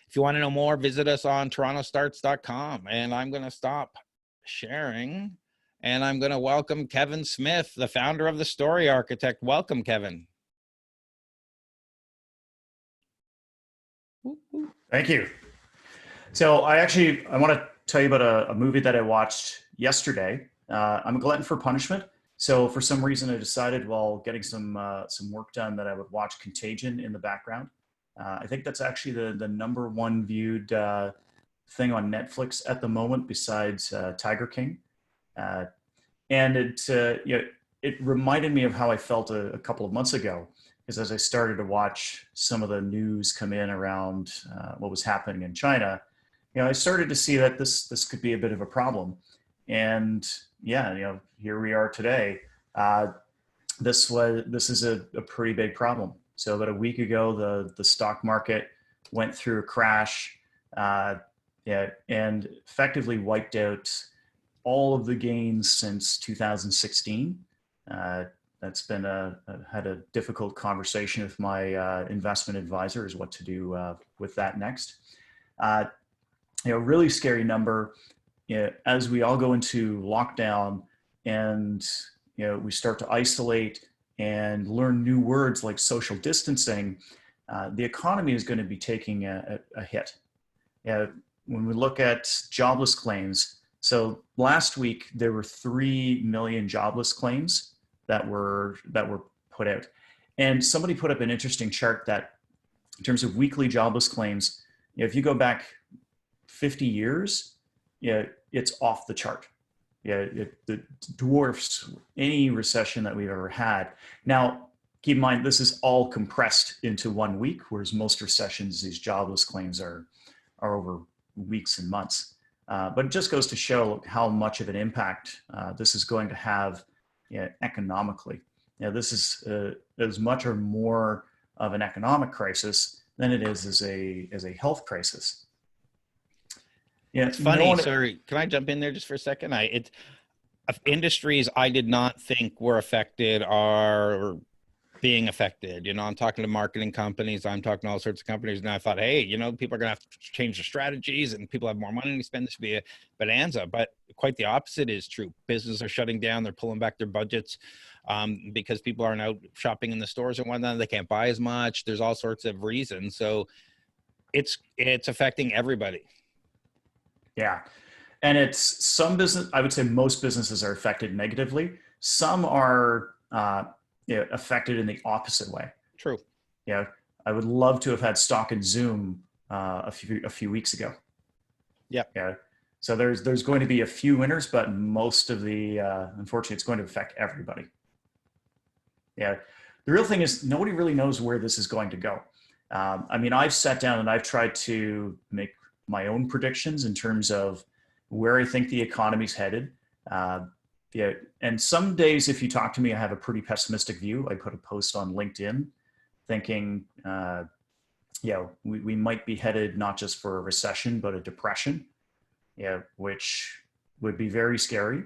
If you want to know more, visit us on TorontoStarts.com. And I'm going to stop sharing, and I'm going to welcome Kevin Smith, the founder of The Story Architect. Welcome, Kevin. Thank you. So I want to tell you about a movie that I watched yesterday. I'm a glutton for punishment. So for some reason I decided while getting some work done that I would watch Contagion in the background. I think that's actually the #1 viewed thing on Netflix at the moment besides Tiger King. And it reminded me of how I felt a couple of months ago, because as I started to watch some of the news come in around what was happening in China, I started to see that this could be a bit of a problem. And yeah, here we are today. This is a pretty big problem. So about a week ago, the stock market went through a crash, and effectively wiped out all of the gains since 2016. That's been had a difficult conversation with my investment advisor as what to do with that next. Really scary number. As we all go into lockdown and we start to isolate and learn new words like social distancing, the economy is going to be taking a hit. When we look at jobless claims, so last week there were 3 million jobless claims that were put out, and somebody put up an interesting chart that in terms of weekly jobless claims, if you go back 50 years, it's off the chart. It dwarfs any recession that we've ever had. Now, keep in mind, this is all compressed into 1 week, whereas most recessions, these jobless claims are over weeks and months. But it just goes to show how much of an impact this is going to have economically. This is as much or more of an economic crisis than it is as a health crisis. It's funny. Sorry, can I jump in there just for a second? Industries I did not think were affected are being affected. I'm talking to marketing companies, I'm talking to all sorts of companies, and I thought, hey, people are going to have to change their strategies, and people have more money to spend. This would be a bonanza. But quite the opposite is true. Businesses are shutting down. They're pulling back their budgets because people aren't out shopping in the stores and whatnot. They can't buy as much. There's all sorts of reasons. So it's affecting everybody. Yeah. And it's some business, I would say most businesses are affected negatively. Some are affected in the opposite way. True. I would love to have had stock in Zoom a few weeks ago. Yeah. So there's going to be a few winners, but most of the, unfortunately, it's going to affect everybody. The real thing is nobody really knows where this is going to go. I've sat down and I've tried to make my own predictions in terms of where I think the economy's headed. And some days, if you talk to me, I have a pretty pessimistic view. I put a post on LinkedIn thinking, we might be headed not just for a recession, but a depression, which would be very scary.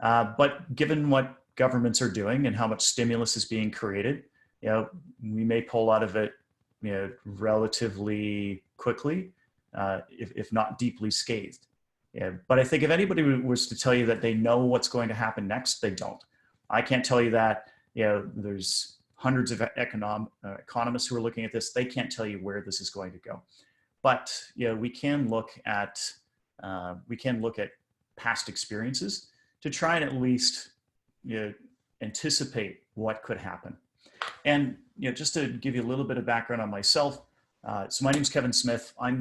But given what governments are doing and how much stimulus is being created, we may pull out of it, relatively quickly. If not deeply scathed. But I think if anybody was to tell you that they know what's going to happen next, they don't. I can't tell you that. There's hundreds of economists who are looking at this. They can't tell you where this is going to go. But we can look at past experiences to try and at least anticipate what could happen. And just to give you a little bit of background on myself. So my name is Kevin Smith. I'm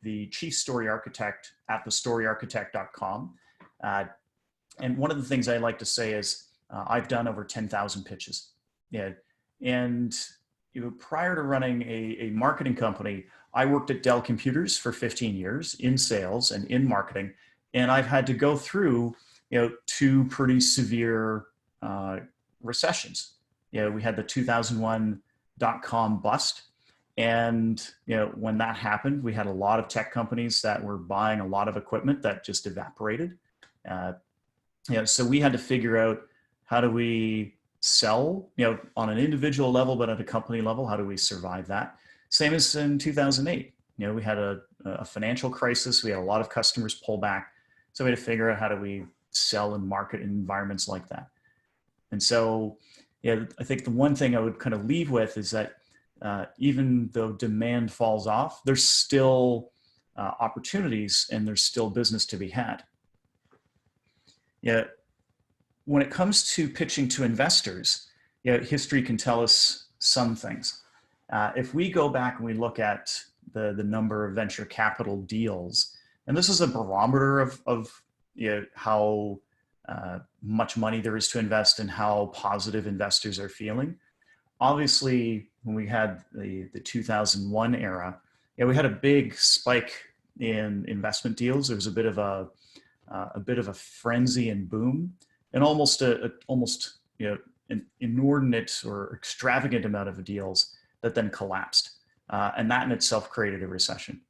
the chief story architect at thestoryarchitect.com. And one of the things I like to say is I've done over 10,000 pitches. And prior to running a marketing company, I worked at Dell Computers for 15 years in sales and in marketing. And I've had to go through 2 pretty severe recessions. We had the 2001 dot-com bust. And when that happened, we had a lot of tech companies that were buying a lot of equipment that just evaporated. So we had to figure out how do we sell, on an individual level, but at a company level, how do we survive that? Same as in 2008. we had a financial crisis. We had a lot of customers pull back. So we had to figure out how do we sell and market in environments like that. And so, I think the one thing I would kind of leave with is that even though demand falls off, there's still opportunities and there's still business to be had. When it comes to pitching to investors, history can tell us some things. If we go back and we look at the number of venture capital deals, and this is a barometer of how much money there is to invest and how positive investors are feeling. Obviously, when we had the 2001 era, we had a big spike in investment deals. There was a bit of a frenzy and boom, and almost an inordinate or extravagant amount of deals that then collapsed, and that in itself created a recession.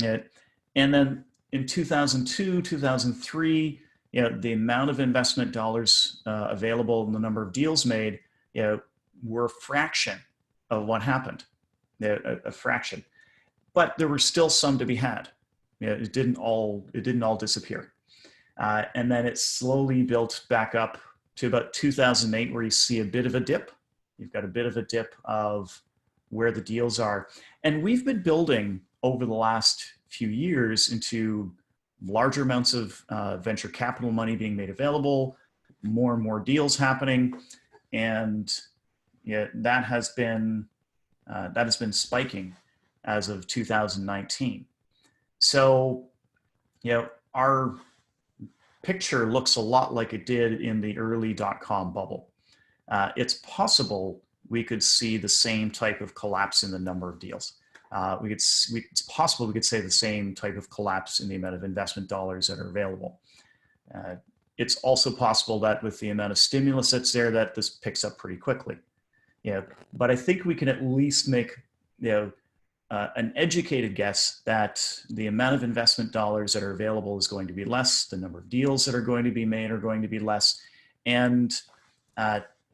And then in 2002, 2003, the amount of investment dollars available and the number of deals made, were a fraction of what happened, a fraction. But there were still some to be had. It didn't all disappear. And then it slowly built back up to about 2008, where you see a bit of a dip. You've got a bit of a dip of where the deals are. And we've been building over the last few years into larger amounts of venture capital money being made available, more and more deals happening. And that has been spiking as of 2019. So, our picture looks a lot like it did in the early dot-com bubble. It's possible we could see the same type of collapse in the number of deals. It's possible we could say the same type of collapse in the amount of investment dollars that are available. It's also possible that with the amount of stimulus that's there, that this picks up pretty quickly. But I think we can at least make an educated guess that the amount of investment dollars that are available is going to be less. The number of deals that are going to be made are going to be less, and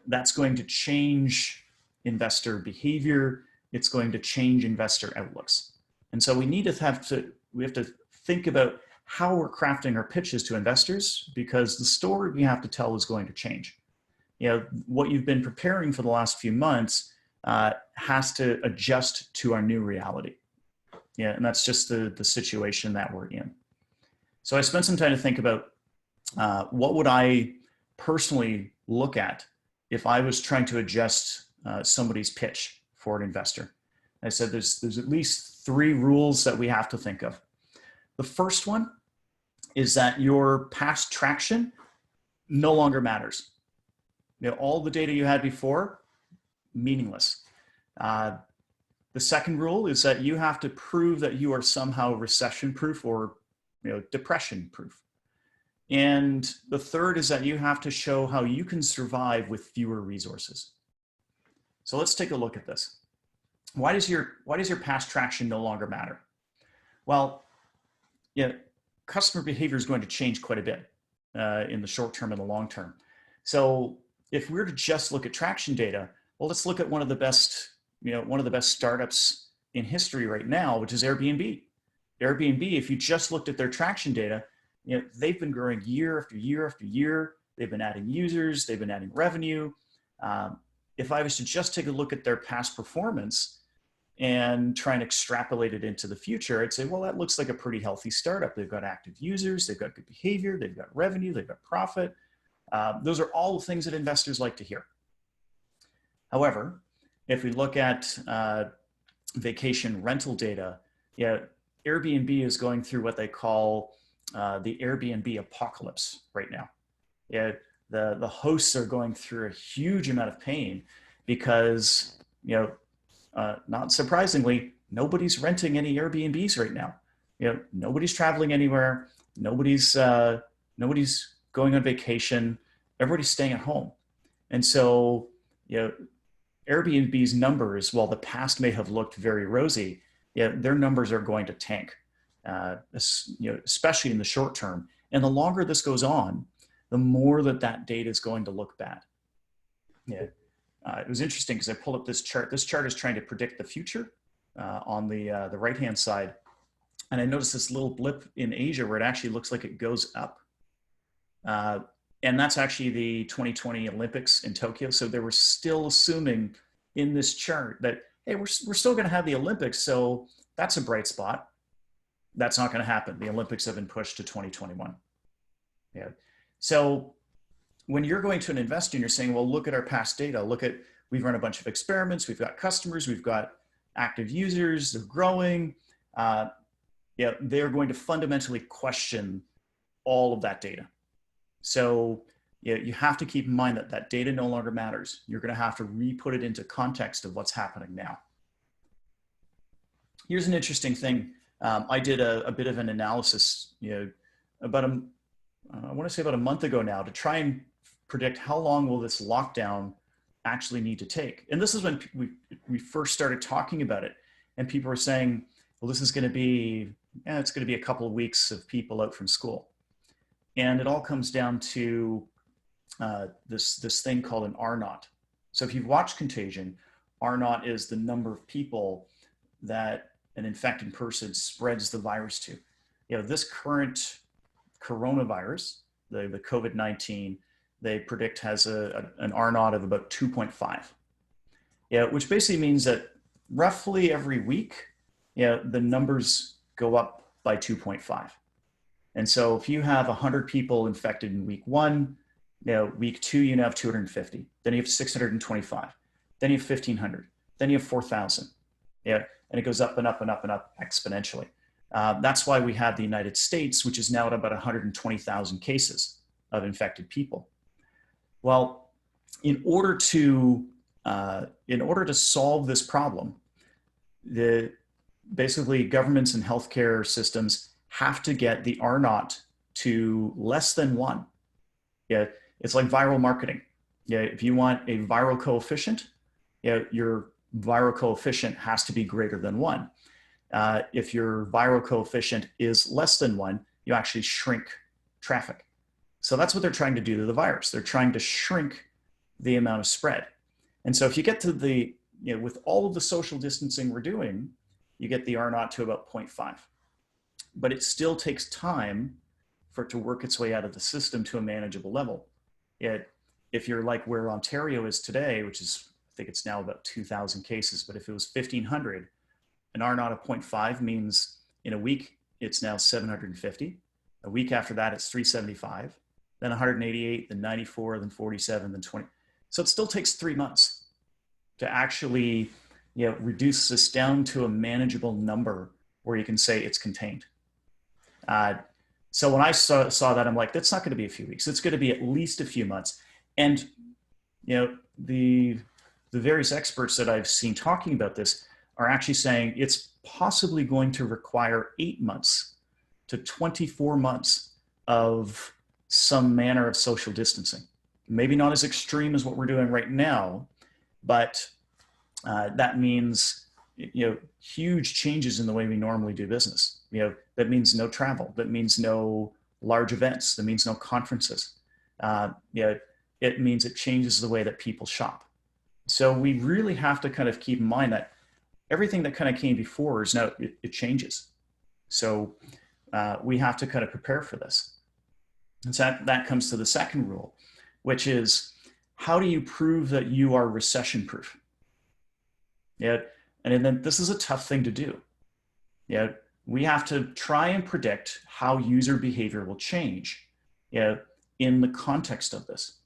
that's going to change investor behavior. It's going to change investor outlooks. And so we have to think about how we're crafting our pitches to investors, because the story we have to tell is going to change. What you've been preparing for the last few months has to adjust to our new reality. And that's just the situation that we're in. So I spent some time to think about what would I personally look at if I was trying to adjust somebody's pitch for an investor. I said there's at least 3 rules that we have to think of. The first one is that your past traction no longer matters. All the data you had before, meaningless. The second rule is that you have to prove that you are somehow recession-proof or depression-proof. And the third is that you have to show how you can survive with fewer resources. So let's take a look at this. Why does your past traction no longer matter? Well, customer behavior is going to change quite a bit in the short term and the long term. So if we were to just look at traction data, well, let's look at one of the best startups in history right now, which is Airbnb. Airbnb, if you just looked at their traction data, they've been growing year after year after year. They've been adding users, they've been adding revenue. If I was to just take a look at their past performance and try and extrapolate it into the future, I'd say, well, that looks like a pretty healthy startup. They've got active users, they've got good behavior, they've got revenue, they've got profit. Those are all the things that investors like to hear. However, if we look at vacation rental data, Airbnb is going through what they call the Airbnb apocalypse right now. The hosts are going through a huge amount of pain because, not surprisingly, nobody's renting any Airbnbs right now. Nobody's traveling anywhere. Nobody's going on vacation. Everybody's staying at home. And so, Airbnb's numbers, while the past may have looked very rosy, their numbers are going to tank, especially in the short term. And the longer this goes on, the more that data is going to look bad. It was interesting because I pulled up this chart. This chart is trying to predict the future. on the right-hand side. And I noticed this little blip in Asia where it actually looks like it goes up. And that's actually the 2020 Olympics in Tokyo. So they were still assuming in this chart that, hey, we're still going to have the Olympics. So that's a bright spot. That's not going to happen. The Olympics have been pushed to 2021. Yeah. So when you're going to an investor and you're saying, well, look at our past data, we've run a bunch of experiments, we've got customers, we've got active users, they're growing. They're going to fundamentally question all of that data. So you have to keep in mind that that data no longer matters. You're going to have to re-put it into context of what's happening now. Here's an interesting thing. I did a bit of an analysis, about I want to say about a month ago now, to try and predict how long will this lockdown actually need to take. And this is when we first started talking about it, and people were saying, well, this is going to be, it's going to be a couple of weeks of people out from school. And it all comes down to this thing called an R0. So if you've watched Contagion, R0 is the number of people that an infected person spreads the virus to. This current coronavirus, the COVID-19, they predict has an R0 of about 2.5. Which basically means that roughly every week, the numbers go up by 2.5. And so if you have 100 people infected in week 1, week 2, you now have 250. Then you have 625. Then you have 1,500. Then you have 4,000. And it goes up and up and up and up exponentially. That's why we have the United States, which is now at about 120,000 cases of infected people. Well, in order to solve this problem, basically governments and healthcare systems have to get the R0 to less than 1. It's like viral marketing. If you want a viral coefficient, your viral coefficient has to be greater than 1. If your viral coefficient is less than 1, you actually shrink traffic. So that's what they're trying to do to the virus. They're trying to shrink the amount of spread. And so if you get to with all of the social distancing we're doing, you get the R0 to about 0.5. But it still takes time for it to work its way out of the system to a manageable level. If you're like where Ontario is today, which is, I think it's now about 2,000 cases, but if it was 1,500, an R0 of 0.5 means in a week, it's now 750. A week after that, it's 375, then 188, then 94, then 47, then 20. So it still takes 3 months to actually reduce this down to a manageable number where you can say it's contained. So when I saw that, I'm like, that's not going to be a few weeks. It's going to be at least a few months. And the various experts that I've seen talking about this are actually saying it's possibly going to require 8 months to 24 months of some manner of social distancing. Maybe not as extreme as what we're doing right now, but that means huge changes in the way we normally do business. That means no travel. That means no large events. That means no conferences. It means it changes the way that people shop. So we really have to kind of keep in mind that everything that kind of came before is now, it changes. So we have to kind of prepare for this. And so that comes to the second rule, which is, how do you prove that you are recession proof? And then this is a tough thing to do. We have to try and predict how user behavior will change in the context of this.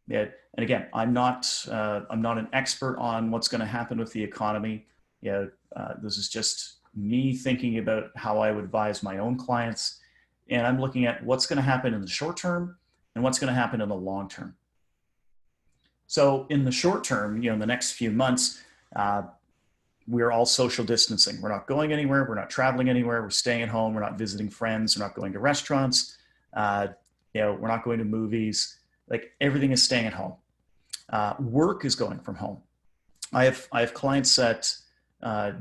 And again, I'm not an expert on what's going to happen with the economy. This is just me thinking about how I would advise my own clients. And I'm looking at what's going to happen in the short term and what's going to happen in the long term. So in the short term, in the next few months, we're all social distancing. We're not going anywhere. We're not traveling anywhere. We're staying at home. We're not visiting friends. We're not going to restaurants. We're not going to movies. Like, everything is staying at home. Work is going from home. I have clients that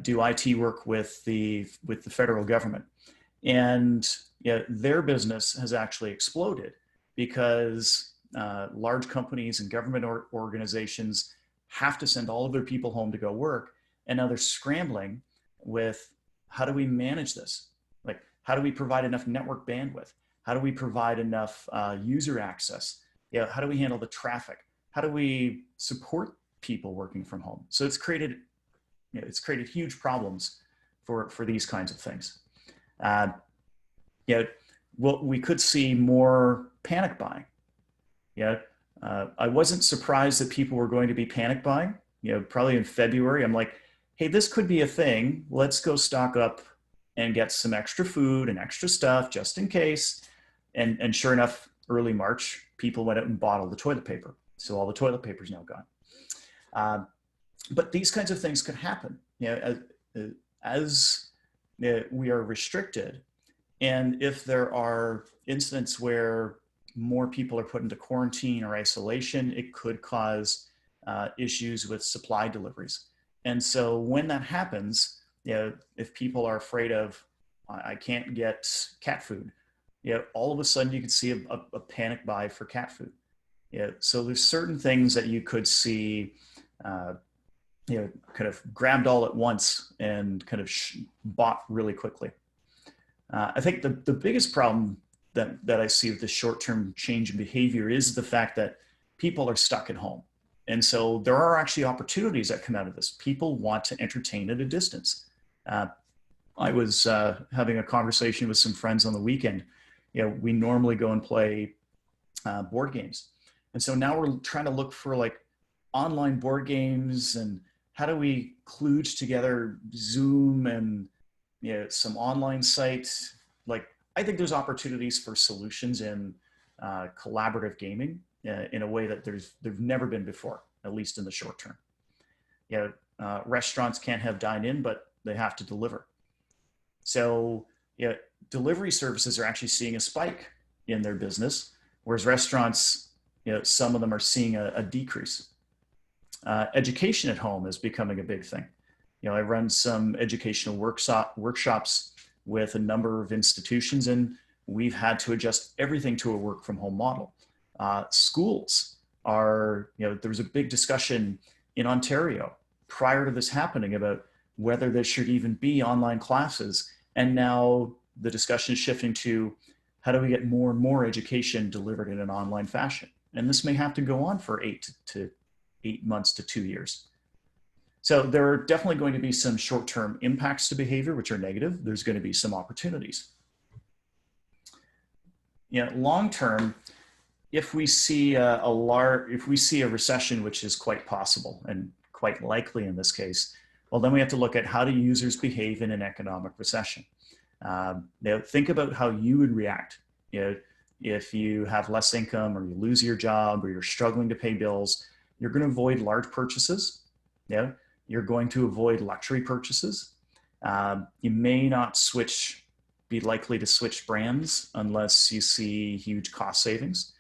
do IT work with the federal government, and their business has actually exploded because large companies and government organizations have to send all of their people home to go work. And now they're scrambling. with how do we manage this? Like, how do we provide enough network bandwidth? How do we provide enough user access? How do we handle the traffic? How do we support people working from home? So it's created huge problems for these kinds of things. Well, we could see more panic buying. I wasn't surprised that people were going to be panic buying. Probably in February, I'm like, hey, this could be a thing. Let's go stock up and get some extra food and extra stuff just in case. And sure enough, early March, people went out and bought all the toilet paper. So all the toilet paper is now gone. But these kinds of things could happen. As we are restricted, and if there are incidents where more people are put into quarantine or isolation, it could cause issues with supply deliveries. And so when that happens, if people are afraid of, I can't get cat food, all of a sudden you could see a panic buy for cat food. So there's certain things that you could see, kind of grabbed all at once and kind of bought really quickly. I think the biggest problem that I see with the short-term change in behavior is the fact that people are stuck at home. And so there are actually opportunities that come out of this. People want to entertain at a distance. I was having a conversation with some friends on the weekend. We normally go and play board games. And so now we're trying to look for like online board games and how do we kludge together Zoom and some online sites. Like, I think there's opportunities for solutions in collaborative gaming in a way that there's never been before, at least in the short term. Restaurants can't have dine-in, but they have to deliver. So delivery services are actually seeing a spike in their business, whereas restaurants, some of them are seeing a decrease. Education at home is becoming a big thing. I run some educational workshops with a number of institutions, and we've had to adjust everything to a work from home model. Schools are, there was a big discussion in Ontario prior to this happening about whether there should even be online classes. And now the discussion is shifting to how do we get more and more education delivered in an online fashion? And this may have to go on for 8 months to 2 years. So there are definitely going to be some short-term impacts to behavior, which are negative. There's going to be some opportunities. Long-term, if we see a recession, which is quite possible and quite likely in this case, well, then we have to look at how do users behave in an economic recession. Think about how you would react. If you have less income or you lose your job or you're struggling to pay bills, you're going to avoid large purchases. You're going to avoid luxury purchases. You may not be likely to switch brands unless you see huge cost savings.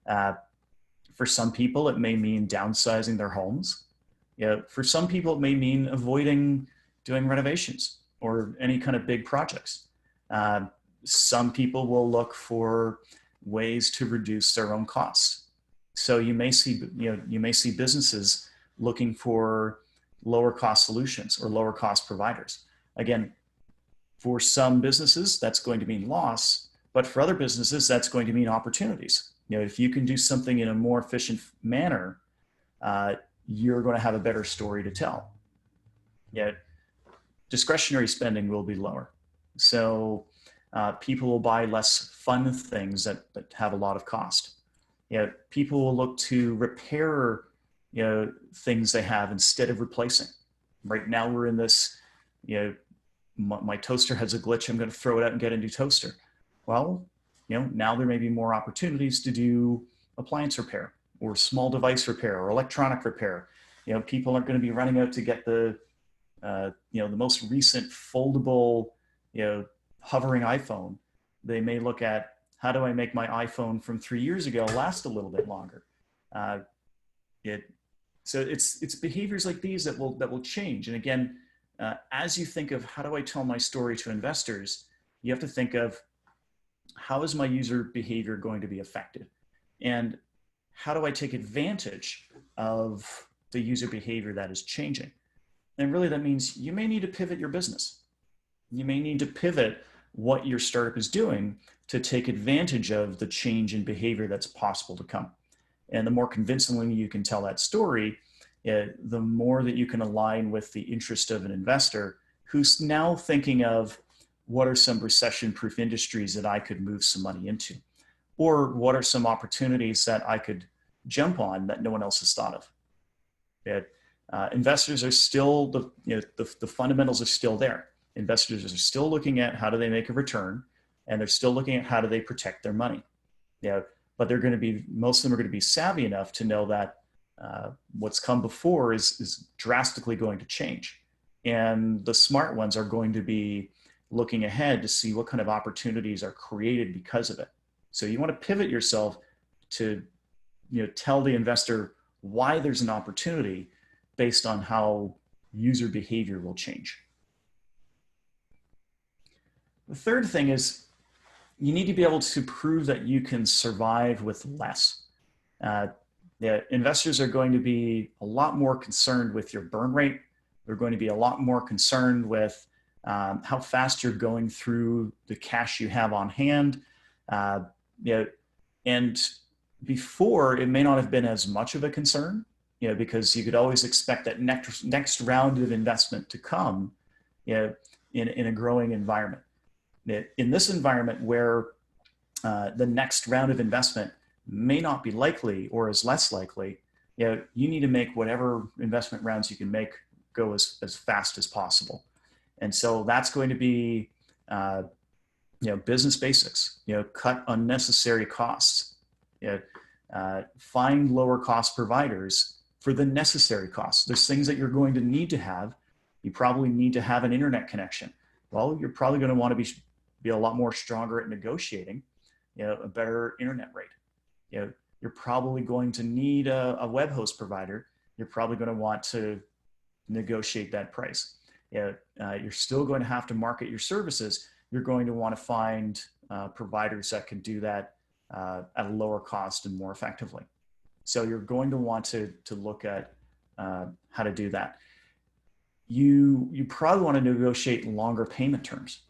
For some people, it may mean downsizing their homes. For some people, it may mean avoiding doing renovations or any kind of big projects. Some people will look for ways to reduce their own costs. So you may see businesses looking for lower cost solutions or lower cost providers. Again, for some businesses, that's going to mean loss, but for other businesses, that's going to mean opportunities. If you can do something in a more efficient manner, you're going to have a better story to tell. Discretionary spending will be lower. So people will buy less fun things that have a lot of cost. People will look to repair things they have instead of replacing. Right now we're in this, my toaster has a glitch, I'm going to throw it out and get a new toaster. Well, now there may be more opportunities to do appliance repair or small device repair or electronic repair. People aren't going to be running out to get the most recent foldable, hovering iPhone. They may look at, how do I make my iPhone from 3 years ago last a little bit longer? So it's behaviors like these that will change. And again, as you think of how do I tell my story to investors, you have to think of how is my user behavior going to be affected? And how do I take advantage of the user behavior that is changing? And really that means you may need to pivot your business. You may need to pivot what your startup is doing to take advantage of the change in behavior that's possible to come. And the more convincingly you can tell that story, the more that you can align with the interest of an investor who's now thinking of what are some recession-proof industries that I could move some money into? Or what are some opportunities that I could jump on that no one else has thought of? Investors are still, the fundamentals are still there. Investors are still looking at how do they make a return, and they're still looking at how do they protect their money. But they're going to be, most of them are going to be savvy enough to know that what's come before is drastically going to change. And the smart ones are going to be looking ahead to see what kind of opportunities are created because of it. So you want to pivot yourself to tell the investor why there's an opportunity based on how user behavior will change. The third thing is you need to be able to prove that you can survive with less. Investors are going to be a lot more concerned with your burn rate. They're going to be a lot more concerned with how fast you're going through the cash you have on hand. And before, it may not have been as much of a concern, because you could always expect that next round of investment to come in a growing environment. In this environment where the next round of investment may not be likely or is less likely, you need to make whatever investment rounds you can make go as fast as possible. And so that's going to be business basics, cut unnecessary costs, find lower cost providers for the necessary costs. There's things that you're going to need to have. You probably need to have an internet connection. Well, you're probably going to want to be a lot more stronger at negotiating, a better internet rate. You're probably going to need a web host provider. You're probably going to want to negotiate that price. You're still going to have to market your services. You're going to want to find providers that can do that at a lower cost and more effectively. So you're going to want to look at how to do that. You probably want to negotiate longer payment terms.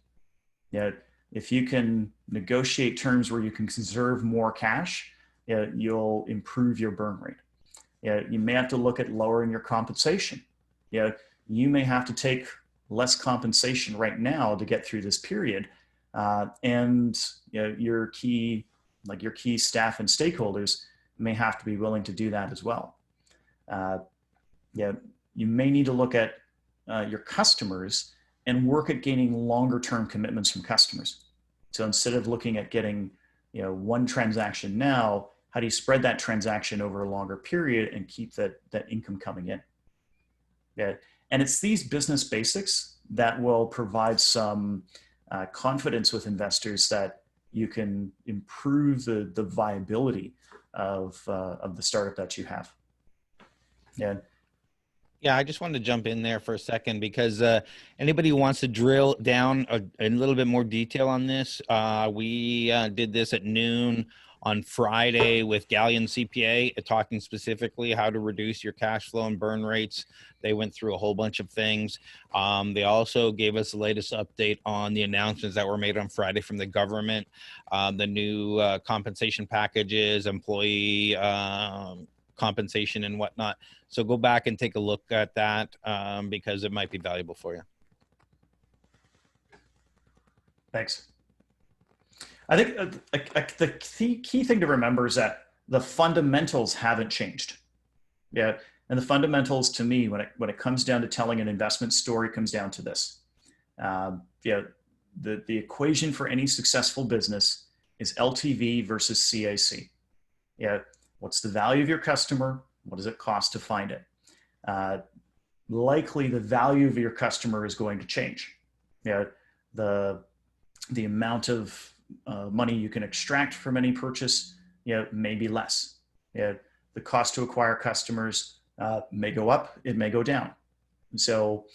If you can negotiate terms where you can conserve more cash, you'll improve your burn rate. You may have to look at lowering your compensation. You may have to take less compensation right now to get through this period, and your key staff and stakeholders may have to be willing to do that as well. You may need to look at your customers and work at gaining longer term commitments from customers. So instead of looking at getting one transaction now, how do you spread that transaction over a longer period and keep that income coming in? And it's these business basics that will provide some confidence with investors that you can improve the viability of the startup that you have. Yeah, I just wanted to jump in there for a second because anybody who wants to drill down a little bit more detail on this, we did this at noon on Friday with Galleon CPA, talking specifically how to reduce your cash flow and burn rates. They went through a whole bunch of things. They also gave us the latest update on the announcements that were made on Friday from the government, the new compensation packages, employee compensation and whatnot. So go back and take a look at that because it might be valuable for you. Thanks. I think the key thing to remember is that the fundamentals haven't changed. And the fundamentals to me, when it comes down to telling an investment story, comes down to this. The equation for any successful business is LTV versus CAC. What's the value of your customer? What does it cost to find it? Likely the value of your customer is going to change. The amount of money you can extract from any purchase may be less. The cost to acquire customers may go up, it may go down. And so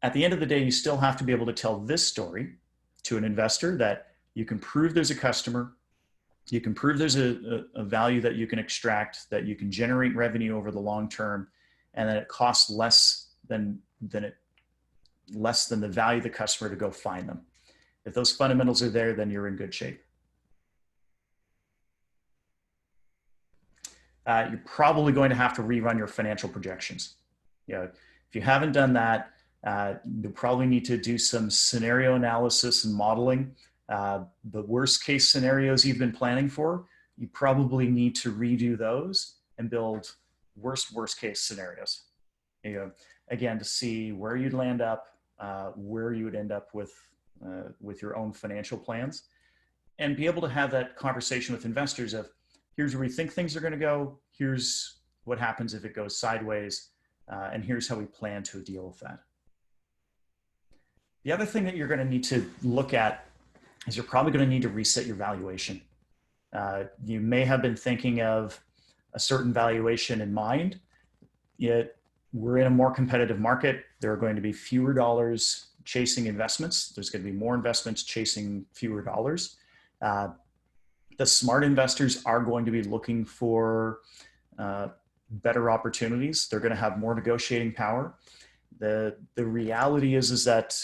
at the end of the day, you still have to be able to tell this story to an investor that you can prove there's a customer, you can prove there's a value that you can extract, that you can generate revenue over the long term, and that it costs less than it less than the value of the customer to go find them. If those fundamentals are there, then you're in good shape. You're probably going to have to rerun your financial projections. If you haven't done that, you'll probably need to do some scenario analysis and modeling. The worst case scenarios you've been planning for, you probably need to redo those and build worst case scenarios. Again, to see where you'd land up, where you would end up with your own financial plans, and be able to have that conversation with investors of, here's where we think things are going to go, here's what happens if it goes sideways, and here's how we plan to deal with that. The other thing that you're going to need to look at is you're probably going to need to reset your valuation. You may have been thinking of a certain valuation in mind, yet we're in a more competitive market. There are going to be fewer dollars chasing investments. There's going to be more investments chasing fewer dollars. The smart investors are going to be looking for better opportunities. They're going to have more negotiating power. The reality is that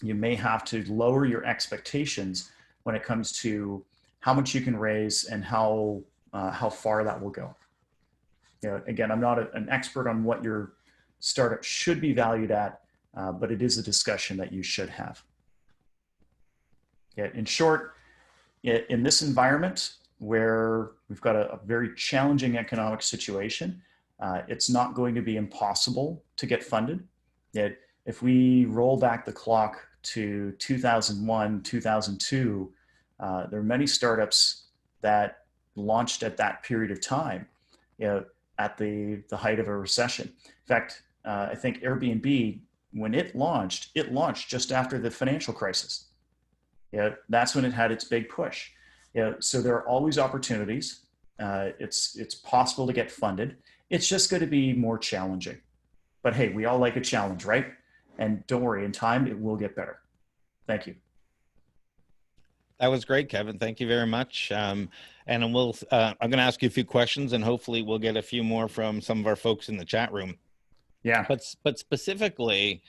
you may have to lower your expectations when it comes to how much you can raise and how far that will go. Again, I'm not an expert on what your startup should be valued at, but it is a discussion that you should have. In short, in this environment where we've got a very challenging economic situation, it's not going to be impossible to get funded. Yet, if we roll back the clock to 2001, 2002, there are many startups that launched at that period of time, at the height of a recession. In fact, I think Airbnb, when it launched just after the financial crisis. That's when it had its big push. So there are always opportunities. It's possible to get funded. It's just going to be more challenging. But hey, we all like a challenge, right? And don't worry, in time, it will get better. Thank you. That was great, Kevin. Thank you very much. And I'm going to ask you a few questions, and hopefully we'll get a few more from some of our folks in the chat room. Yeah. But specifically,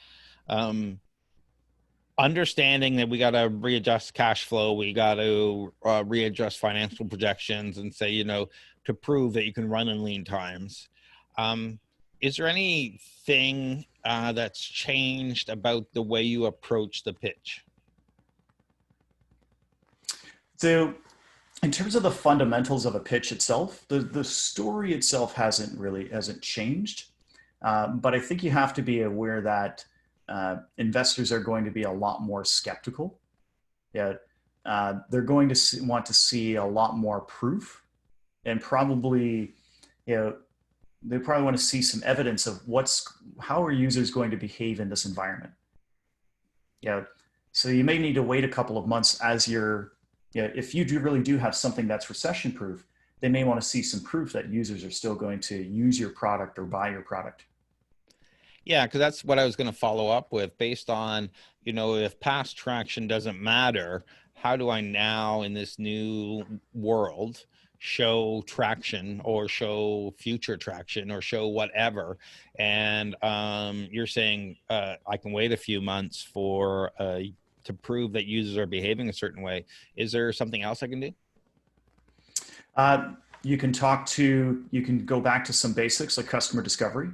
understanding that we got to readjust cash flow, we got to readjust financial projections, and say, to prove that you can run in lean times. Is there anything that's changed about the way you approach the pitch? So in terms of the fundamentals of a pitch itself, the story itself hasn't changed. But I think you have to be aware that investors are going to be a lot more skeptical. They're going to want to see a lot more proof, and probably, they probably want to see some evidence of how are users going to behave in this environment. So you may need to wait a couple of months as if you really do have something that's recession proof, they may want to see some proof that users are still going to use your product or buy your product. Yeah, because that's what I was going to follow up with, based on, if past traction doesn't matter, how do I now in this new world show traction or show future traction or show whatever? And you're saying I can wait a few months to prove that users are behaving a certain way. Is there something else I can do? You can go back to some basics like customer discovery.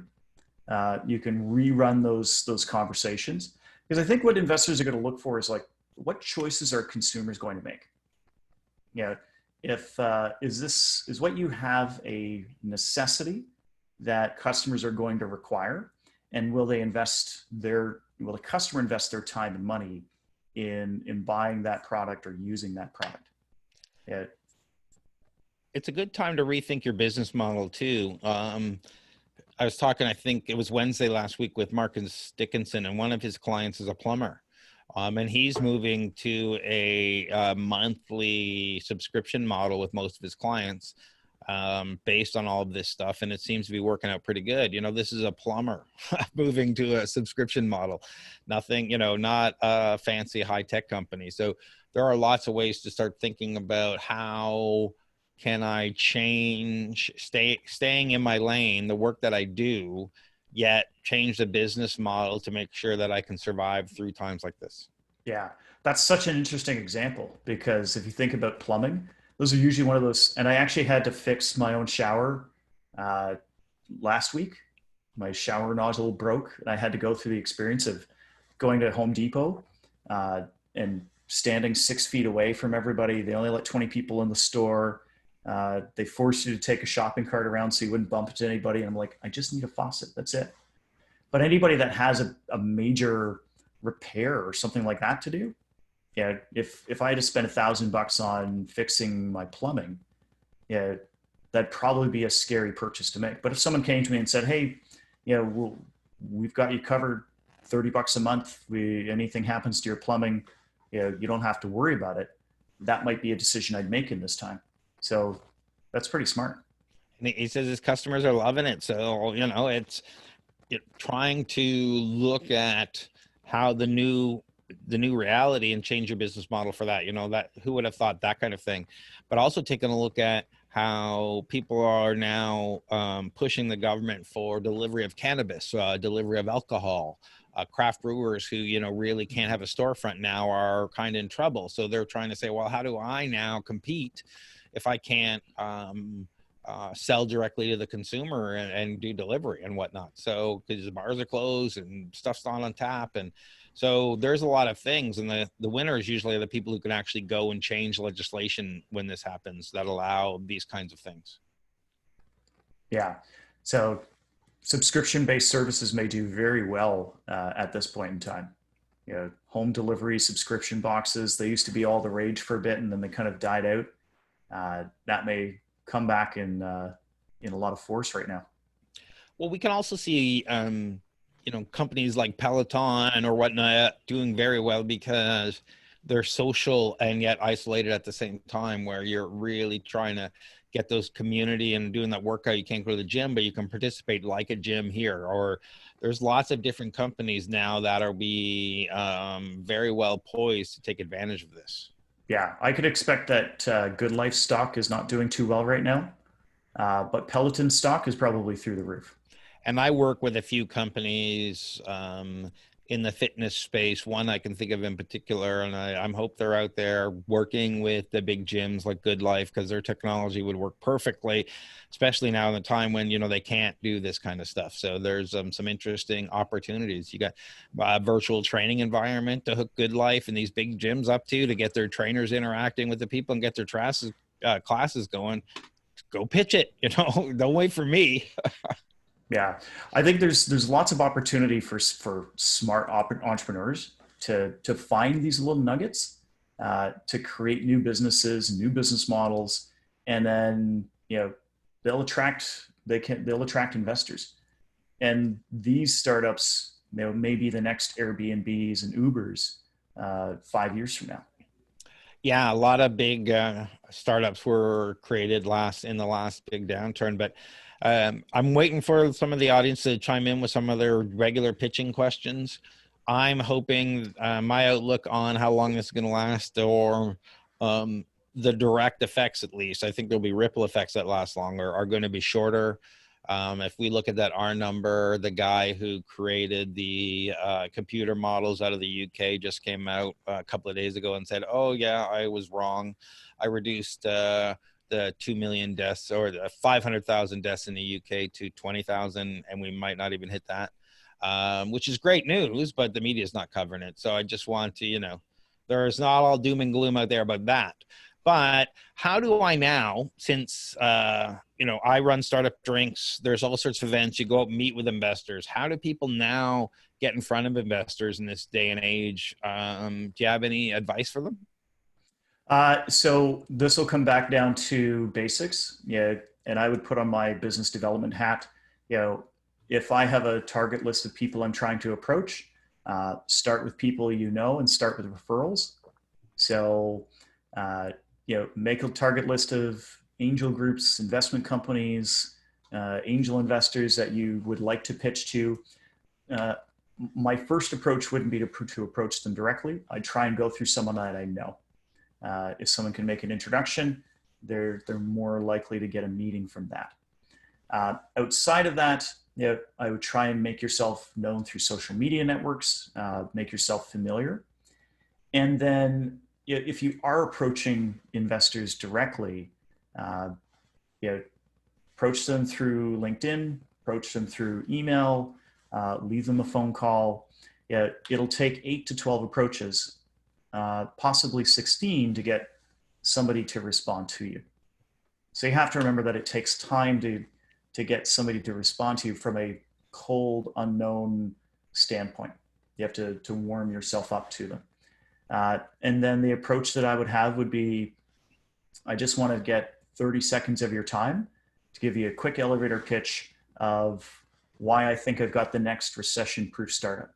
You can rerun those conversations, because I think what investors are going to look for is, like, what choices are consumers going to make? Is what you have a necessity that customers are going to require, and will the customer invest their time and money in buying that product or using that product? It's a good time to rethink your business model too. I was talking, I think it was Wednesday last week, with Marcus Dickinson, and one of his clients is a plumber. And he's moving to a monthly subscription model with most of his clients, based on all of this stuff. And it seems to be working out pretty good. This is a plumber moving to a subscription model, nothing, not a fancy high-tech company. So there are lots of ways to start thinking about how can I change, staying in my lane, the work that I do, yet change the business model to make sure that I can survive through times like this. Yeah, that's such an interesting example because if you think about plumbing, those are usually one of those. And I actually had to fix my own shower uh, last week. My shower nozzle broke, and I had to go through the experience of going to Home Depot uh, and standing 6 feet away from everybody. They only let 20 people in the store. They forced you to take a shopping cart around so you wouldn't bump into anybody. And I'm like, I just need a faucet. That's it. But anybody that has a major repair or something like that to do, yeah, if I had to spend $1,000 on fixing my plumbing, yeah, that'd probably be a scary purchase to make. But if someone came to me and said, "Hey, we've got you covered, $30 a month. Anything happens to your plumbing, you don't have to worry about it." That might be a decision I'd make in this time. So that's pretty smart. And he says his customers are loving it. So, it's trying to look at how the new reality and change your business model for that, that who would have thought that kind of thing, but also taking a look at how people are now pushing the government for delivery of cannabis, delivery of alcohol. Craft brewers who, really can't have a storefront now are kind of in trouble. So they're trying to say, well, how do I now compete if I can't sell directly to the consumer and do delivery and whatnot? So because the bars are closed and stuff's not on tap. And so there's a lot of things. And the winners usually are the people who can actually go and change legislation when this happens that allow these kinds of things. Yeah. So subscription-based services may do very well at this point in time. Home delivery subscription boxes, they used to be all the rage for a bit and then they kind of died out. That may come back in a lot of force right now. Well, we can also see, companies like Peloton or whatnot doing very well because they're social and yet isolated at the same time, where you're really trying to get those community and doing that workout. You can't go to the gym, but you can participate like a gym here. Or there's lots of different companies now that are very well poised to take advantage of this. Yeah, I could expect that Good Life stock is not doing too well right now, but Peloton stock is probably through the roof. And I work with a few companies in the fitness space. One I can think of in particular, and I'm hope they're out there working with the big gyms like Good Life, because their technology would work perfectly, especially now in the time when, they can't do this kind of stuff. So there's some interesting opportunities. You got a virtual training environment to hook Good Life and these big gyms up to get their trainers interacting with the people and get their classes going. Go pitch it, don't wait for me. Yeah, I think there's lots of opportunity for smart entrepreneurs to find these little nuggets, to create new businesses, new business models, and then they'll attract investors. And these startups, may be the next Airbnbs and Ubers 5 years from now. Yeah, a lot of big startups were created in the last big downturn, but I'm waiting for some of the audience to chime in with some of their regular pitching questions. I'm hoping my outlook on how long this is going to last, or the direct effects, at least, I think there'll be ripple effects that last longer, are going to be shorter. If we look at that R number, the guy who created the computer models out of the UK just came out a couple of days ago and said, oh yeah, I was wrong. I reduced the 2 million deaths, or the 500,000 deaths in the UK to 20,000, and we might not even hit that, which is great news, but the media is not covering it. So I just want to, there's not all doom and gloom out there about that. But how do I now, since, I run startup drinks, there's all sorts of events, you go out and meet with investors. How do people now get in front of investors in this day and age? Do you have any advice for them? So this will come back down to basics. Yeah. And I would put on my business development hat. If I have a target list of people I'm trying to approach, start with people and start with referrals. So, make a target list of angel groups, investment companies, angel investors that you would like to pitch to. My first approach wouldn't be to approach them directly. I'd try and go through someone that I know. If someone can make an introduction, they're more likely to get a meeting from that. Outside of that, I would try and make yourself known through social media networks, make yourself familiar. And then if you are approaching investors directly, uh, you know, approach them through LinkedIn, approach them through email, leave them a phone call. It'll take 8 to 12 approaches, possibly 16 to get somebody to respond to you. So you have to remember that it takes time to get somebody to respond to you from a cold, unknown standpoint. You have to warm yourself up to them. And then the approach that I would have would be, I just want to get 30 seconds of your time to give you a quick elevator pitch of why I think I've got the next recession-proof startup.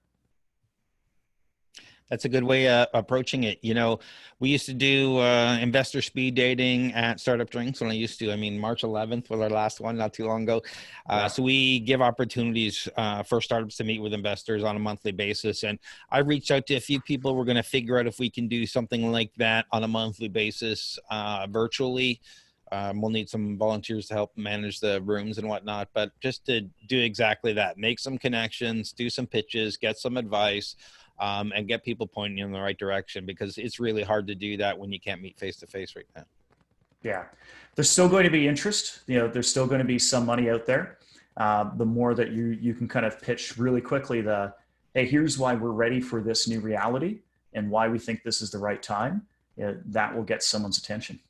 That's a good way of approaching it. You know, we used to do investor speed dating at Startup Drinks when I mean, March 11th was our last one not too long ago. So we give opportunities for startups to meet with investors on a monthly basis. And I reached out to a few people. We're going to figure out if we can do something like that on a monthly basis virtually. We'll need some volunteers to help manage the rooms and whatnot, but just to do exactly that, make some connections, do some pitches, get some advice, and get people pointing in the right direction, because it's really hard to do that when you can't meet face to face right now. Yeah, there's still going to be interest. There's still going to be some money out there. The more that you can kind of pitch really quickly hey, here's why we're ready for this new reality and why we think this is the right time, that will get someone's attention.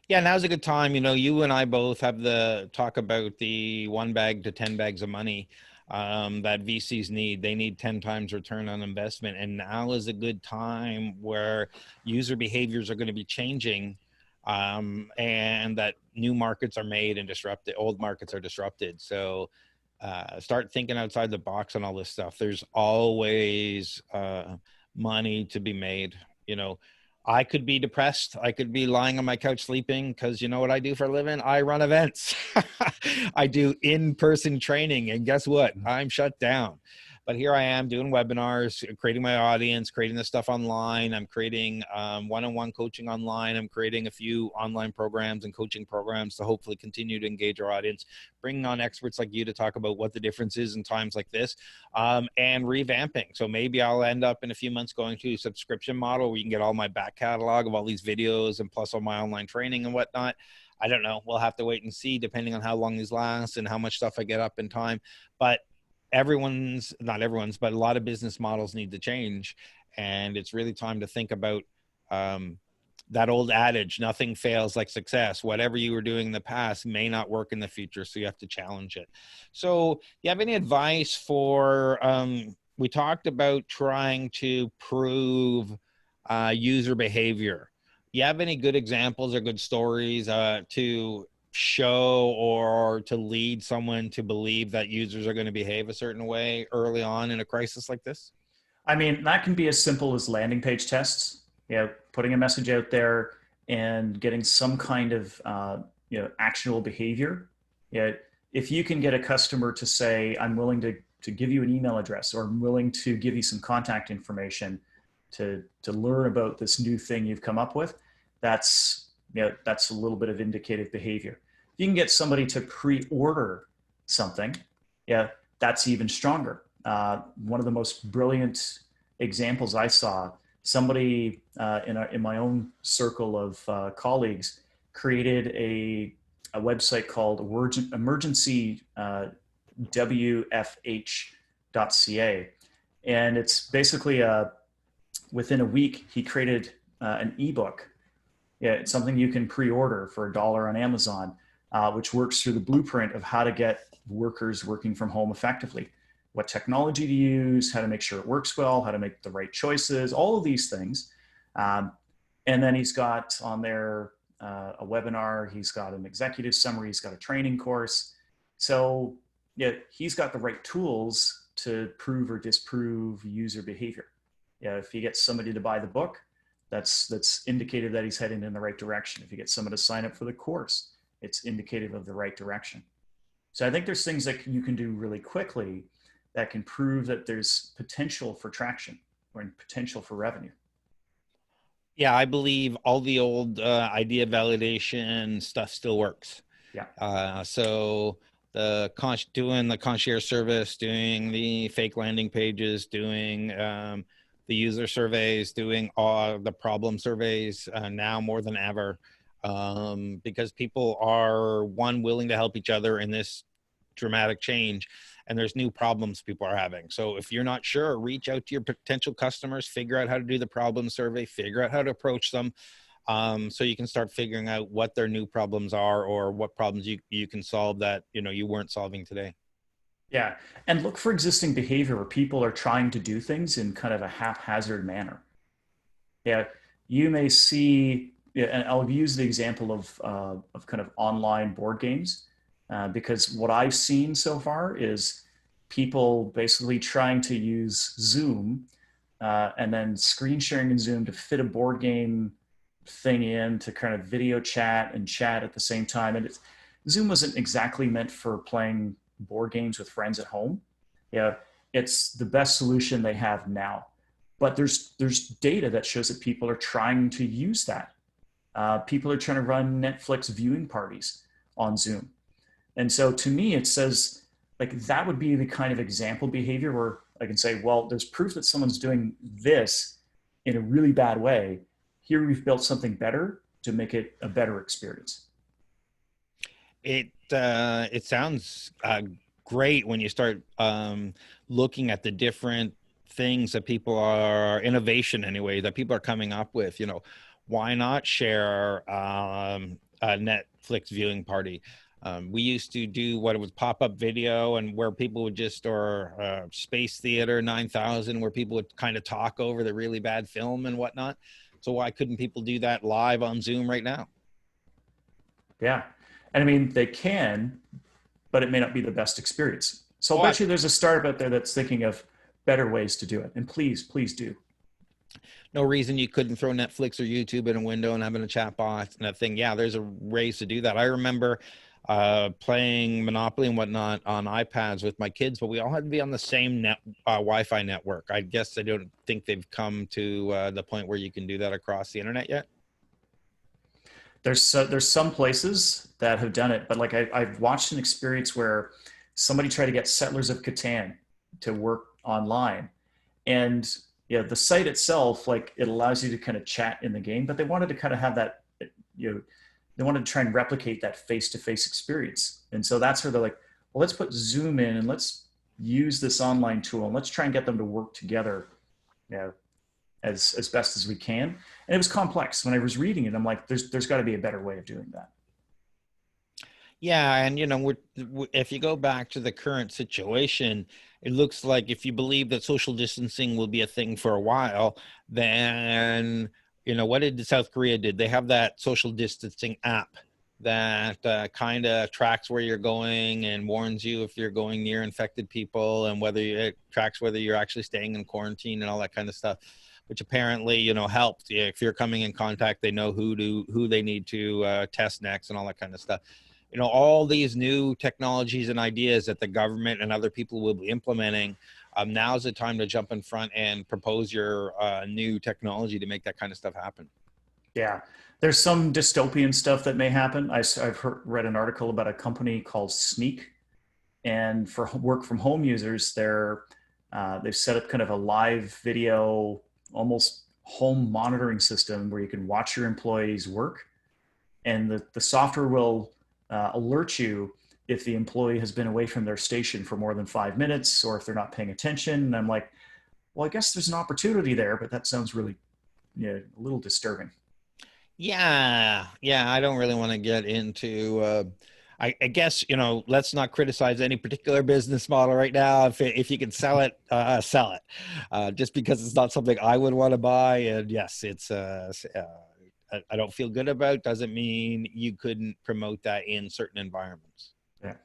Yeah, now's a good time. You know, you and I both have the talk about the 1 bag to 10 bags of money that VCs need. They need 10 times return on investment. And now is a good time where user behaviors are going to be changing, and that new markets are made and disrupted. Old markets are disrupted. So start thinking outside the box on all this stuff. There's always money to be made. You know, I could be depressed. I could be lying on my couch sleeping, because you know what I do for a living? I run events. I do in-person training, and guess what? I'm shut down. But here I am doing webinars, creating my audience, creating this stuff online. I'm creating one-on-one coaching online. I'm creating a few online programs and coaching programs to hopefully continue to engage our audience, bringing on experts like you to talk about what the difference is in times like this, and revamping. So maybe I'll end up in a few months going to a subscription model where you can get all my back catalog of all these videos and plus all my online training and whatnot. I don't know. We'll have to wait and see, depending on how long these last and how much stuff I get up in time. But not everyone's, but a lot of business models need to change. And it's really time to think about that old adage, nothing fails like success. Whatever you were doing in the past may not work in the future. So you have to challenge it. So you have any advice for, we talked about trying to prove user behavior. You have any good examples or good stories to show or to lead someone to believe that users are going to behave a certain way early on in a crisis like this? I mean, that can be as simple as landing page tests, putting a message out there and getting some kind of actionable behavior. If you can get a customer to say, I'm willing to give you an email address, or I'm willing to give you some contact information to learn about this new thing you've come up with, that's a little bit of indicative behavior. If you can get somebody to pre-order something, that's even stronger. One of the most brilliant examples I saw, somebody in my own circle of colleagues created a website called emergency WFH.ca. And it's basically within a week, he created an ebook. It's something you can pre-order for $1 on Amazon, which works through the blueprint of how to get workers working from home effectively, what technology to use, how to make sure it works well, how to make the right choices, all of these things. And then he's got on there a webinar, he's got an executive summary, he's got a training course. So he's got the right tools to prove or disprove user behavior. If he gets somebody to buy the book, that's indicative that he's heading in the right direction. If you get someone to sign up for the course, it's indicative of the right direction. So I think there's things that you can do really quickly that can prove that there's potential for traction or potential for revenue. Yeah, I believe all the old idea validation stuff still works. Yeah. So doing the concierge service, doing the fake landing pages, doing the user surveys, doing all the problem surveys now more than ever, because people are willing to help each other in this dramatic change, and there's new problems people are having. So if you're not sure, reach out to your potential customers, figure out how to do the problem survey, figure out how to approach them, so you can start figuring out what their new problems are, or what problems you can solve that you weren't solving today. Yeah. And look for existing behavior where people are trying to do things in kind of a haphazard manner. Yeah. You may see, yeah, and I'll use the example of kind of online board games, because what I've seen so far is people basically trying to use Zoom, and then screen sharing in Zoom to fit a board game thing in to kind of video chat and chat at the same time. And Zoom wasn't exactly meant for playing board games with friends at home. Yeah, it's the best solution they have now. But there's data that shows that people are trying to use that. People are trying to run Netflix viewing parties on Zoom. And so to me, it says like that would be the kind of example behavior where I can say, well, there's proof that someone's doing this in a really bad way. Here we've built something better to make it a better experience. It sounds great when you start looking at the different things that people are innovation anyway that people are coming up with. Why not share a Netflix viewing party? We used to do what it was pop-up video, and where people would just, or Space Theater 9000, where people would kind of talk over the really bad film and whatnot. So why couldn't people do that live on Zoom right now? Yeah. And I mean, they can, but it may not be the best experience. So I'll bet you there's a startup out there that's thinking of better ways to do it. And please do. No reason you couldn't throw Netflix or YouTube in a window and having a chat bot and that thing. Yeah, there's a ways to do that. I remember playing Monopoly and whatnot on iPads with my kids, but we all had to be on the same Wi-Fi network. I guess I don't think they've come to the point where you can do that across the internet yet. There's some places that have done it, but like I've watched an experience where somebody tried to get Settlers of Catan to work online, and yeah, the site itself, like it allows you to kind of chat in the game, but they wanted to kind of have that, they wanted to try and replicate that face-to-face experience. And so that's where they're like, well, let's put Zoom in and let's use this online tool and let's try and get them to work together, as best as we can. And it was complex. When I was reading it, I'm like, there's got to be a better way of doing that. Yeah, and if you go back to the current situation, it looks like if you believe that social distancing will be a thing for a while, then what did South Korea did? They have that social distancing app that kind of tracks where you're going and warns you if you're going near infected people, and it tracks whether you're actually staying in quarantine and all that kind of stuff, which apparently helped. If you're coming in contact, they know who they need to test next and all that kind of stuff. All these new technologies and ideas that the government and other people will be implementing. Now's the time to jump in front and propose your new technology to make that kind of stuff happen. Yeah, there's some dystopian stuff that may happen. I've read an article about a company called Sneak, and for work from home users, they've set up kind of a live video, almost home monitoring system where you can watch your employees work, and the software will alert you if the employee has been away from their station for more than 5 minutes, or if they're not paying attention. And I'm like, well, I guess there's an opportunity there, but that sounds really, a little disturbing. Yeah. I don't really want to get into, I guess, let's not criticize any particular business model right now. If you can sell it, sell it. Just because it's not something I would want to buy. And yes, it's, I don't feel good about, doesn't mean you couldn't promote that in certain environments. Yeah.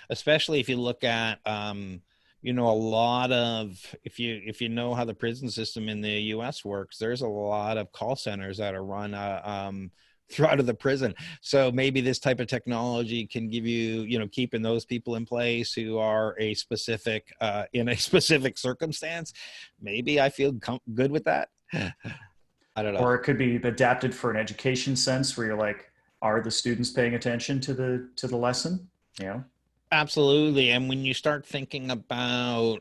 Especially if you look at, a lot of, if you know how the prison system in the US works, there's a lot of call centers that are run out of the prison. So maybe this type of technology can give you, keeping those people in place who are in a specific circumstance. Maybe I feel good with that. I don't know. Or it could be adapted for an education sense where you're like, are the students paying attention to the lesson? Absolutely. And when you start thinking about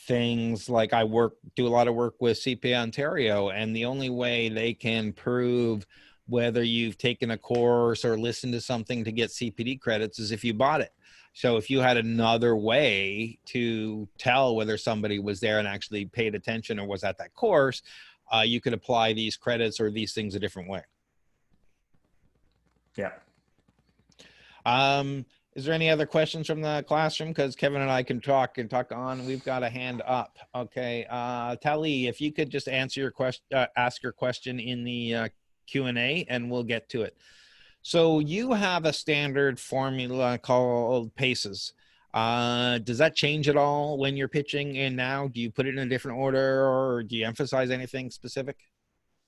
things like do a lot of work with CPA Ontario, and the only way they can prove whether you've taken a course or listened to something to get CPD credits is if you bought it. So if you had another way to tell whether somebody was there and actually paid attention or was at that course, you could apply these credits or these things a different way. Yeah. Is there any other questions from the classroom? Because Kevin and I can talk on. We've got a hand up. Okay, Tali, if you could just answer your question, ask your question in the Q&A, and we'll get to it. So you have a standard formula called PACES. Does that change at all when you're pitching in now? Do you put it in a different order, or do you emphasize anything specific?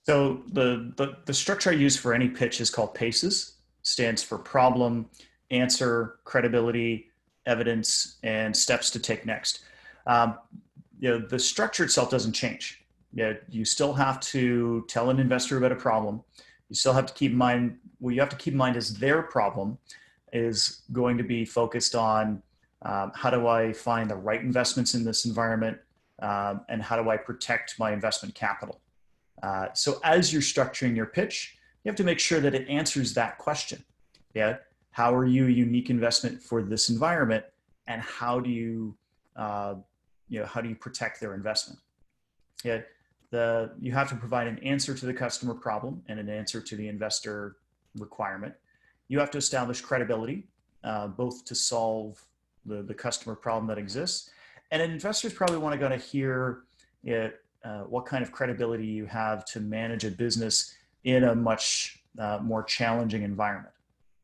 So the structure I use for any pitch is called PACES. Stands for problem, answer, credibility, evidence, and steps to take next. The structure itself doesn't change. You still have to tell an investor about a problem. You still have to keep in mind, what you have to keep in mind is their problem is going to be focused on how do I find the right investments in this environment, and how do I protect my investment capital. So as you're structuring your pitch, you have to make sure that it answers that question. Yeah. How are you a unique investment for this environment, and how do you protect their investment? Yeah. You have to provide an answer to the customer problem and an answer to the investor requirement. You have to establish credibility, both to solve the customer problem that exists, and investors probably want to go to hear what kind of credibility you have to manage a business in a much more challenging environment.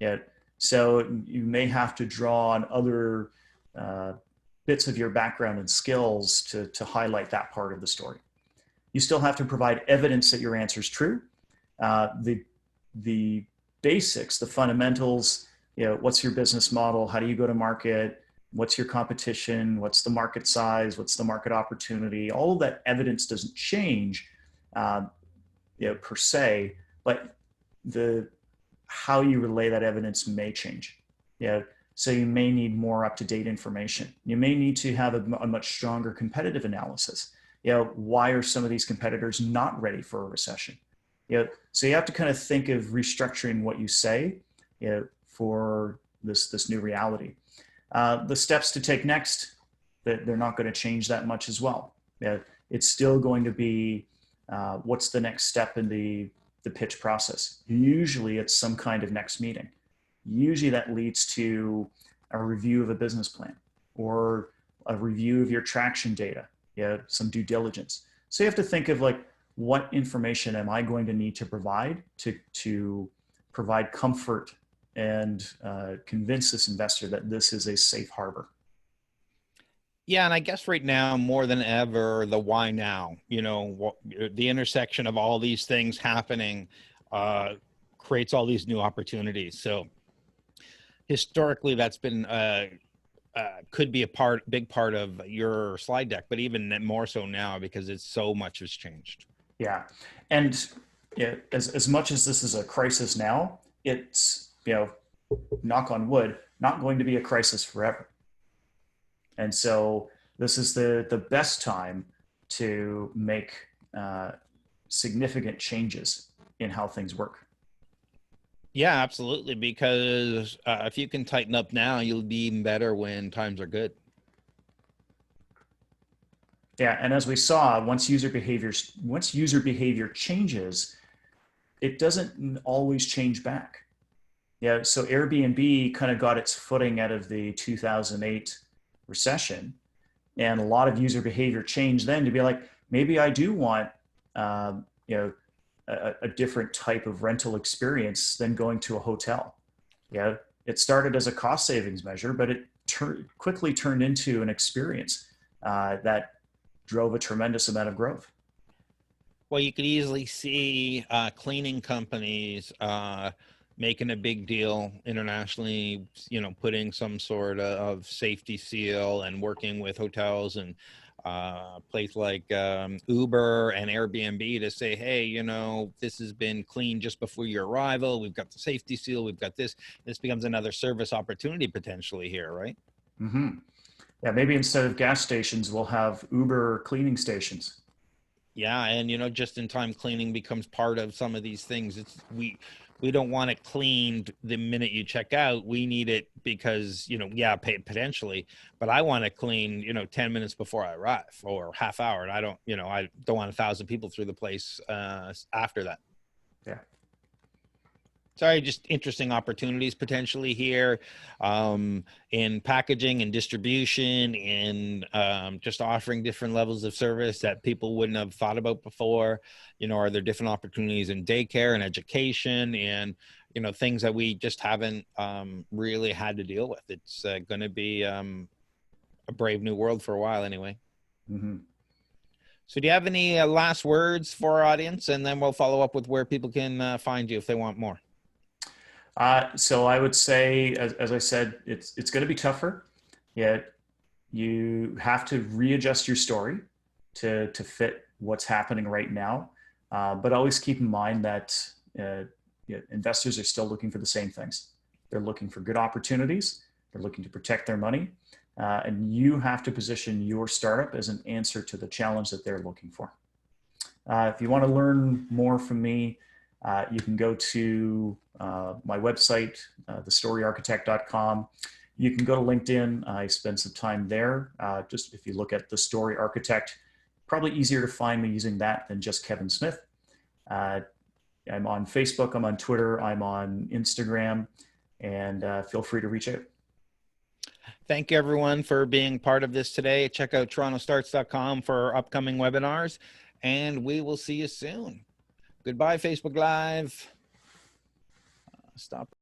Yeah. So you may have to draw on other bits of your background and skills to highlight that part of the story. You still have to provide evidence that your answer is true. The basics, the fundamentals, what's your business model? How do you go to market? What's your competition? What's the market size? What's the market opportunity? All of that evidence doesn't change per se, but how you relay that evidence may change. So you may need more up-to-date information. You may need to have a much stronger competitive analysis. Why are some of these competitors not ready for a recession? So you have to kind of think of restructuring what you say for this new reality. The steps to take next, they're not going to change that much as well. It's still going to be what's the next step in the pitch process. Usually it's some kind of next meeting. Usually that leads to a review of a business plan or a review of your traction data, some due diligence. So you have to think of like, what information am I going to need to provide to provide comfort and convince this investor that this is a safe harbor. Yeah, and I guess right now more than ever, the why now, the intersection of all these things happening creates all these new opportunities. So historically, that's been could be big part of your slide deck, but even more so now because it's so much has changed. Yeah, and as much as this is a crisis now, it's knock on wood, not going to be a crisis forever. And so this is the best time to make significant changes in how things work. Yeah, absolutely. Because if you can tighten up now, you'll be even better when times are good. Yeah, and as we saw, once user behavior changes, it doesn't always change back. Yeah, so Airbnb kind of got its footing out of the 2008 recession, and a lot of user behavior changed then to be like, maybe I do want a different type of rental experience than going to a hotel. It started as a cost savings measure, but it quickly turned into an experience that drove a tremendous amount of growth. Well, you could easily see cleaning companies making a big deal internationally, putting some sort of safety seal and working with hotels and place like Uber and Airbnb to say, hey, you know, this has been cleaned just before your arrival. We've got the safety seal. We've got this. This becomes another service opportunity potentially here, right? Mm-hmm. Yeah, maybe instead of gas stations, we'll have Uber cleaning stations. Yeah, and you know, just in time cleaning becomes part of some of these things. We don't want it cleaned the minute you check out. We need it because, you know, yeah, pay potentially, but I want it clean, you know, 10 minutes before I arrive or half hour. And I don't, you know, I don't want 1,000 people through the place after that. Yeah. Sorry, just interesting opportunities potentially here in packaging and distribution, in just offering different levels of service that people wouldn't have thought about before. You know, are there different opportunities in daycare and education and, you know, things that we just haven't really had to deal with? It's going to be a brave new world for a while anyway. Mm-hmm. So do you have any last words for our audience? And then we'll follow up with where people can find you if they want more. So I would say, as I said, it's going to be tougher. Yet you have to readjust your story to fit what's happening right now. But always keep in mind that investors are still looking for the same things. They're looking for good opportunities. They're looking to protect their money. And you have to position your startup as an answer to the challenge that they're looking for. If you want to learn more from me, you can go to my website, thestoryarchitect.com. You can go to LinkedIn. I spend some time there. Just if you look at The Story Architect, probably easier to find me using that than just Kevin Smith. I'm on Facebook, I'm on Twitter, I'm on Instagram, and feel free to reach out. Thank you, everyone, for being part of this today. Check out TorontoStarts.com for our upcoming webinars, and we will see you soon. Goodbye, Facebook Live. Stop.